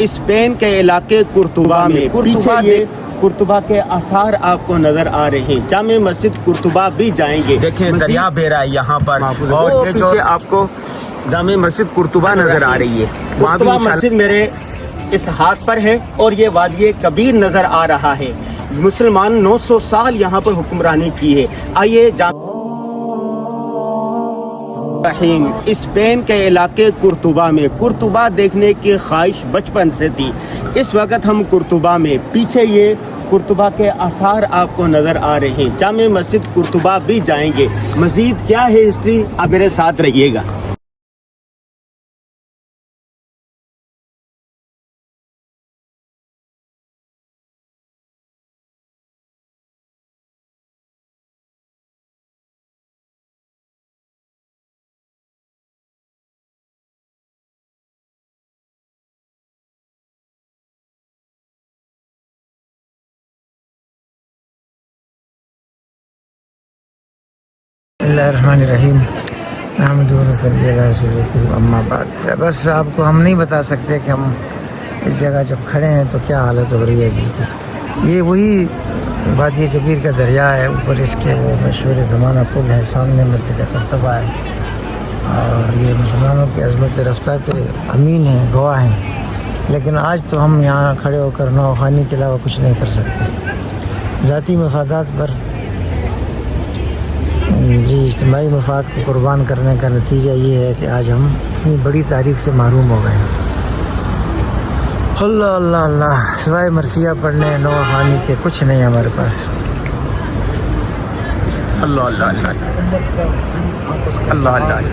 Spain के इलाके कुर्तुबा में कुर्तुबा के आसार आपको नजर आ रहे हैं। जामे मस्जिद कुर्तुबा भी जाएंगे। देखें दरिया बह रहा है यहाँ पर और पीछे आपको जामे मस्जिद कुर्तुबा नजर आ रही है। वहाँ भी मस्जिद मेरे इस हाथ पर है और ये वादिये कबीर नजर आ रहा है। मुसलमान 900 साल यहाँ पर हुक्मरानी की है। आइए स्पेन के इलाके कुर्तुबा देखने की ख्वाहिश बचपन से थी। इस वक्त हम कुर्तुबा में, पीछे ये कुर्तुबा के आसार आपको नजर आ रहे हैं। जामे मस्जिद कुर्तुबा भी जाएंगे। मजीद क्या है हिस्ट्री, आप मेरे साथ रहिएगा। बिस्मिल्लाहिर्रहमानिर्रहीम अम्मा बाद। बस आपको हम नहीं बता सकते कि हम इस जगह जब खड़े हैं तो क्या हालत हो रही है दिल की। ये वही वादी कबीर का दरिया है, ऊपर इसके वो मशहूर ज़माना पुल है, सामने मस्जिद कुर्तुबा है और ये मुसलमानों की अज़मत रफ्ता के अमीन हैं, गवाह हैं। लेकिन आज तो हम यहाँ खड़े होकर नौखानी के अलावा कुछ नहीं कर सकते। ज़ाती मफादात पर जी इज्तिमाई मफाद को कुर्बान करने का नतीजा ये है कि आज हम इतनी बड़ी तारीख से महरूम हो गए हैं। अल्लाह अल्लाह अल्लाह, सिवाय मरसिया पढ़ने नौखानी के कुछ नहीं है हमारे पास। अल्लाह अल्लाह अल्लाह अल्लाह अल्लाह।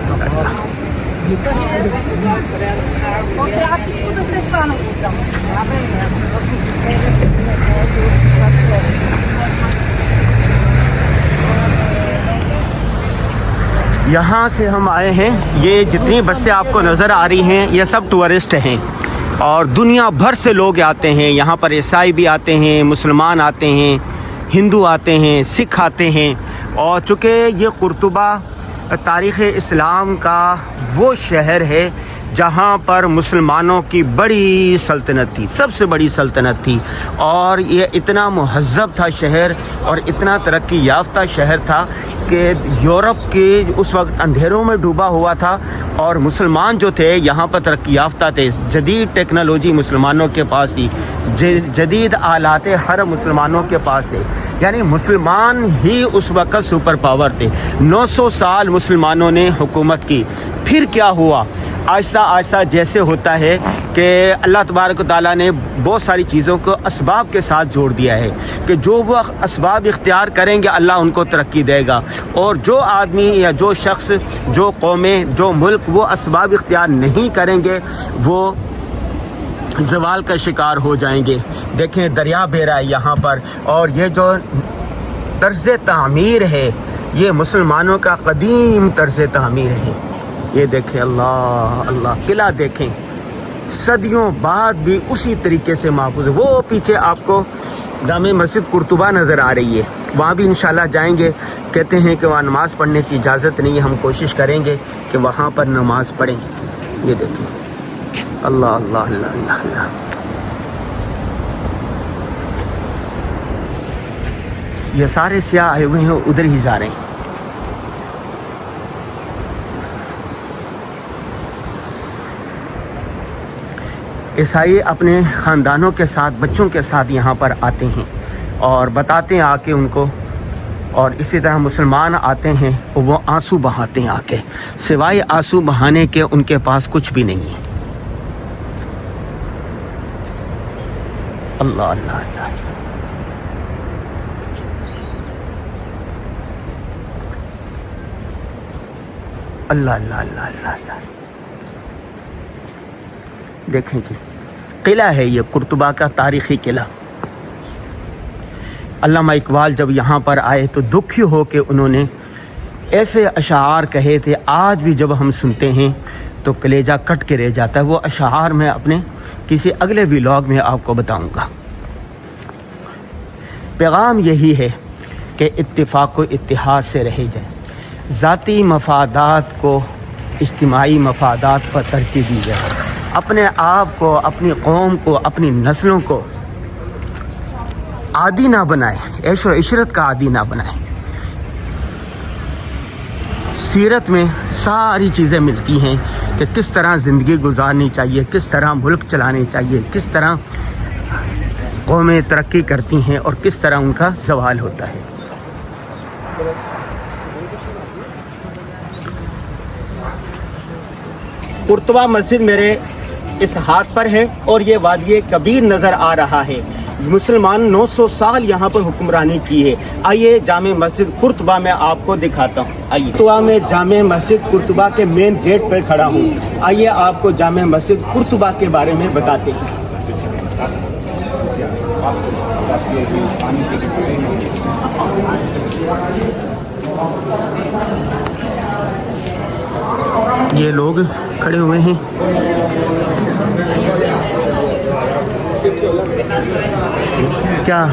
यहाँ से हम आए हैं। ये जितनी बसें आपको नज़र आ रही हैं ये सब टूरिस्ट हैं और दुनिया भर से लोग आते हैं यहाँ पर। ईसाई भी आते हैं, मुसलमान आते हैं, हिंदू आते हैं, सिख आते हैं। और चूँकि ये कुर्तुबा तारीख़ इस्लाम का वो शहर है जहाँ पर मुसलमानों की बड़ी सल्तनत थी, सबसे बड़ी सल्तनत थी। और ये इतना मुहज़्ज़ब था शहर और इतना तरक्की याफ्ता शहर था कि यूरोप के उस वक्त अंधेरों में डूबा हुआ था और मुसलमान जो थे यहाँ पर तरक्की याफ्ता थे। जदीद टेक्नोलॉजी मुसलमानों के पास थी, जदीद आलात हर मुसलमानों के पास थे। यानी मुसलमान ही उस वक्त सुपर पावर थे। 900 साल मुसलमानों ने हुकूमत की। फिर क्या हुआ, आहिस्ता आहिस्ता जैसे होता है कि अल्लाह तबारक व तआला ने बहुत सारी चीज़ों को असबाब के साथ जोड़ दिया है कि जो वो असबाब इख्तियार करेंगे अल्लाह उनको तरक्की देगा। और जो आदमी या जो शख्स, जो कौमें, जो मुल्क वो असबाब इख्तियार नहीं करेंगे वो ज़वाल का शिकार हो जाएंगे। देखें दरिया बह रहा है यहाँ पर और ये जो तर्ज़ तामीर है ये मुसलमानों का कदीम तर्ज़ तामीर है। ये देखें, अल्लाह अल्लाह, किला देखें, सदियों बाद भी उसी तरीके से महफूज है। वो पीछे आपको जामे मस्जिद कुर्तुबा नज़र आ रही है, वहाँ भी इंशाल्लाह जाएंगे। कहते हैं कि वहाँ नमाज़ पढ़ने की इजाज़त नहीं है, हम कोशिश करेंगे कि वहाँ पर नमाज़ पढ़ें। ये देखें, अल्लाह अल्लाह अल्लाह अल्लाह अल्लाह। ये सारे सियाह आए हुए हैं, उधर ही जा रहे हैं। ईसाई अपने ख़ानदानों के साथ, बच्चों के साथ यहाँ पर आते हैं और बताते हैं आके उनको। और इसी तरह मुसलमान आते हैं और वो आंसू बहाते हैं आके, सिवाय आंसू बहाने के उनके पास कुछ भी नहीं है। अल्लाह अल्लाह अल्लाह। अल्लाह अल्लाह अल्लाह अल्लाह। देखें जी, किला है ये कुर्तुबा का तारीख़ी किला। अल्लामा इकबाल जब यहाँ पर आए तो दुखी हो के उन्होंने ऐसे अशार कहे थे, आज भी जब हम सुनते हैं तो कलेजा कट के रह जाता है। वो अशार मैं अपने किसी अगले व्लॉग में आपको बताऊंगा। पैगाम यही है कि इत्तिफाक व इत्तिहाद से रहे जाए, ज़ाती मफादात को इज्तिमाई मफादात पर तरजीह दी जाए। अपने आप को, अपनी कौम को, अपनी नस्लों को आदी ना बनाए, ऐश और इशरत का आदी ना बनाए। सीरत में सारी चीज़ें मिलती हैं कि किस तरह ज़िंदगी गुजारनी चाहिए, किस तरह मुल्क चलाने चाहिए, किस तरह कौमें तरक्की करती हैं और किस तरह उनका ज़वाल होता है। कुर्तबा मस्जिद मेरे इस हाथ पर है और ये वादी कबीर नज़र आ रहा है। मुसलमान 900 साल यहाँ पर हुक्मरानी की है। आइए जामे मस्जिद कुर्तबा में आपको दिखाता हूँ। आइए तो मैं जामे मस्जिद कुर्तबा के मेन गेट पर खड़ा हूँ। आइए आपको जामे मस्जिद कुर्तबा के बारे में बताते हैं। ये लोग खड़े हुए हैं। क्या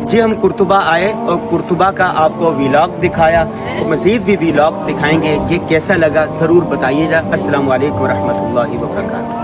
जी हम कुर्तुबा आए और कुर्तुबा का आपको व्लॉग दिखाया, मज़ीद भी व्लॉग दिखाएंगे। ये कैसा लगा ज़रूर बताइएगा। अस्सलामु अलैकुम व रहमतुल्लाहि व बरकातहू।